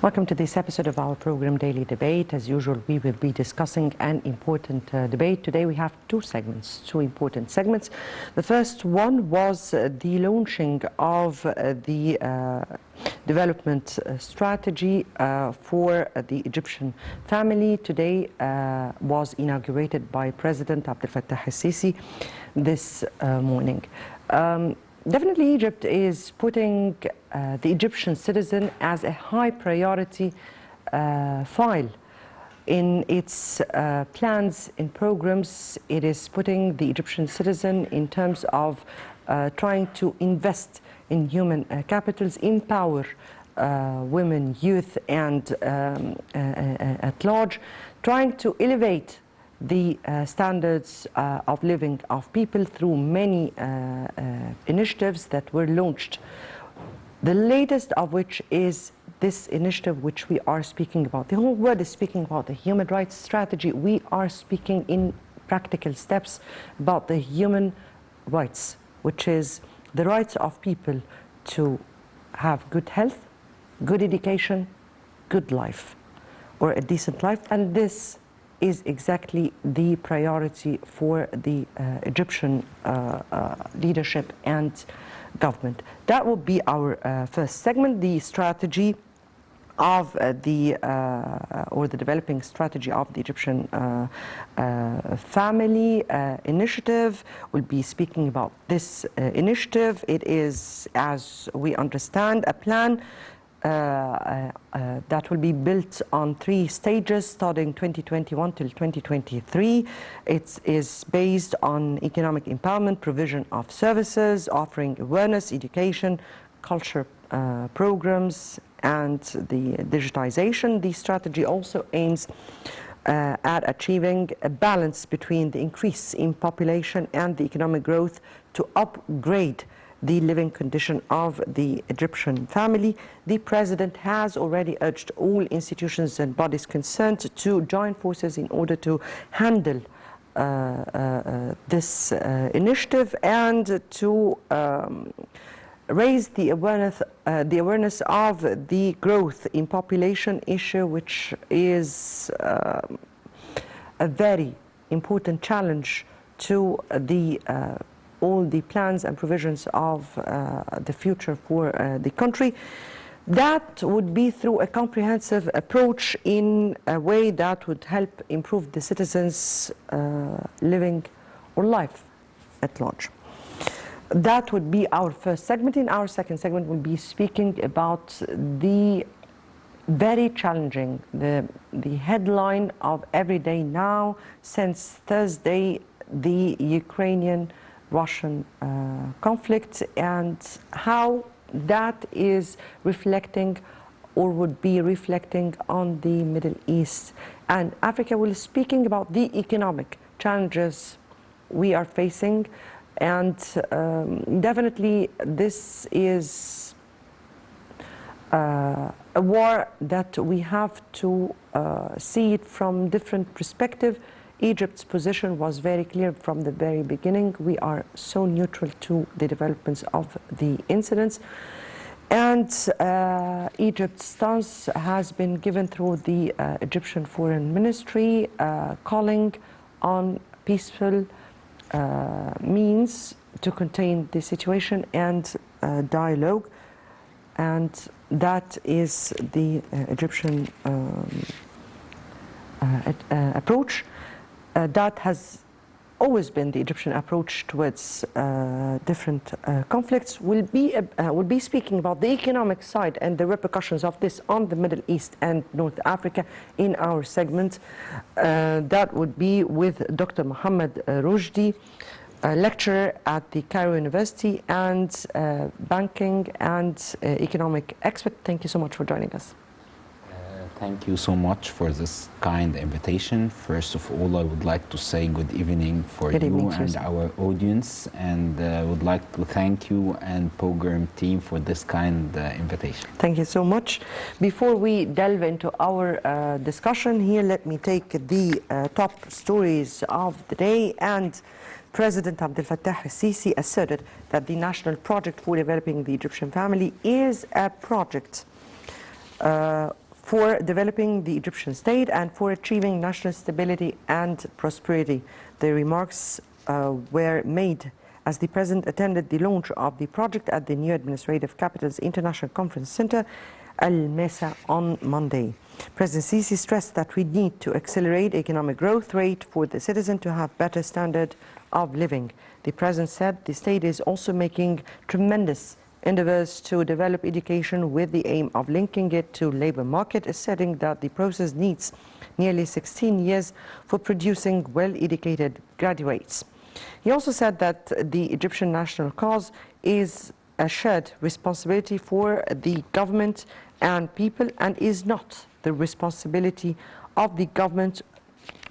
Welcome to this episode of our program Daily Debate. As usual, we will be discussing an important debate. Today we have two important segments. The first one was the launching of the development strategy for the Egyptian family. Today was inaugurated by President Abdel Fattah el-Sisi this morning. Definitely Egypt is putting the Egyptian citizen as a high priority file in its plans and programs. It is putting the Egyptian citizen in terms of trying to invest in human capitals, empower women, youth, and at large, trying to elevate the standards of living of people through many initiatives that were launched. The latest of which is this initiative which we are speaking about. The whole world is speaking about the human rights strategy. We are speaking in practical steps about the human rights, which is the rights of people to have good health, good education, good life, or a decent life. And this is exactly the priority for the Egyptian leadership and government. That will be our first segment, the strategy of or the developing strategy of the Egyptian family initiative. We'll be speaking about this initiative. It is, as we understand, a plan that will be built on 3 stages starting 2021 till 2023. It is based on economic empowerment, provision of services, offering awareness, education, culture programs, and the digitization. The strategy also aims at achieving a balance between the increase in population and the economic growth to upgrade the living condition of the Egyptian family. The president has already urged all institutions and bodies concerned to join forces in order to handle this initiative and to raise the awareness of the growth in population issue, which is a very important challenge to all the plans and provisions of the future for the country. That would be through a comprehensive approach in a way that would help improve the citizens' living or life at large. That would be our first segment. In our second segment, we'll be speaking about the very challenging, the headline of every day now since Thursday, the Ukrainian-Russian conflict, and how that is reflecting or would be reflecting on the Middle East and Africa. We're speaking about the economic challenges we are facing, and definitely this is a war that we have to see it from different perspectives. Egypt's position was very clear from the very beginning. We are so neutral to the developments of the incidents. And Egypt's stance has been given through the Egyptian Foreign Ministry, calling on peaceful means to contain the situation and dialogue. And that is the Egyptian approach. That has always been the Egyptian approach towards different conflicts. We'll be speaking about the economic side and the repercussions of this on the Middle East and North Africa in our segment. That would be with Dr. Mohammed Roshdi, a lecturer at the Cairo University and banking and economic expert. Thank you so much for joining us. Thank you so much for this kind invitation. First of all, I would like to say good evening for you and our audience, and would like to thank you and program team for this kind invitation. Thank you so much. Before we delve into our discussion here, let me take the top stories of the day. And President Abdel Fattah el-Sisi asserted that the national project for developing the Egyptian family is a project for developing the Egyptian state and for achieving national stability and prosperity. The remarks were made as the President attended the launch of the project at the new Administrative Capital's International Conference Center, Al Mesa, on Monday. President Sisi stressed that we need to accelerate economic growth rate for the citizen to have better standard of living. The President said the state is also making tremendous endeavors to develop education with the aim of linking it to labor market, asserting that the process needs nearly 16 years for producing well-educated graduates. He also said that the Egyptian national cause is a shared responsibility for the government and people and is not the responsibility of the government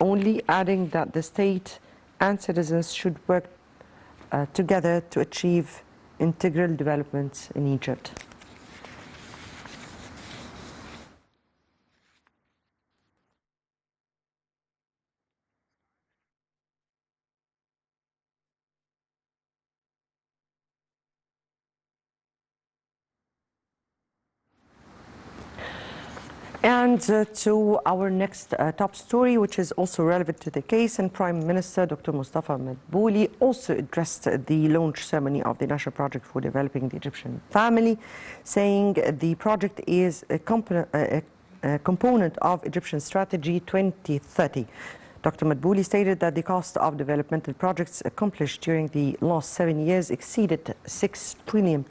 only, adding that the state and citizens should work together to achieve integral development in Egypt. And to our next top story, which is also relevant to the case, and Prime Minister Dr. Mustafa Madbouli also addressed the launch ceremony of the National Project for Developing the Egyptian Family, saying the project is a component of Egyptian Strategy 2030. Dr. Madbouli stated that the cost of developmental projects accomplished during the last 7 years exceeded £6 trillion.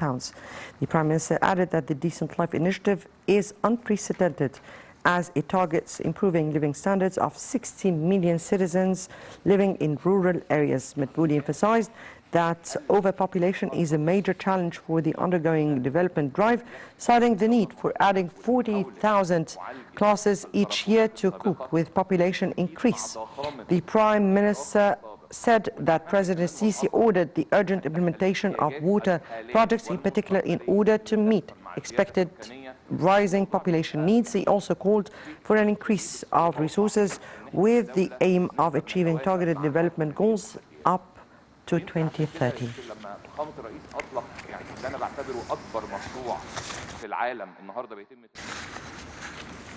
The Prime Minister added that the Decent Life Initiative is unprecedented as it targets improving living standards of 60 million citizens living in rural areas. Madbouli emphasized that overpopulation is a major challenge for the undergoing development drive, citing the need for adding 40,000 classes each year to cope with population increase. The Prime Minister said that President Sisi ordered the urgent implementation of water projects, in particular in order to meet expected rising population needs. He also called for an increase of resources with the aim of achieving targeted development goals up to 2030.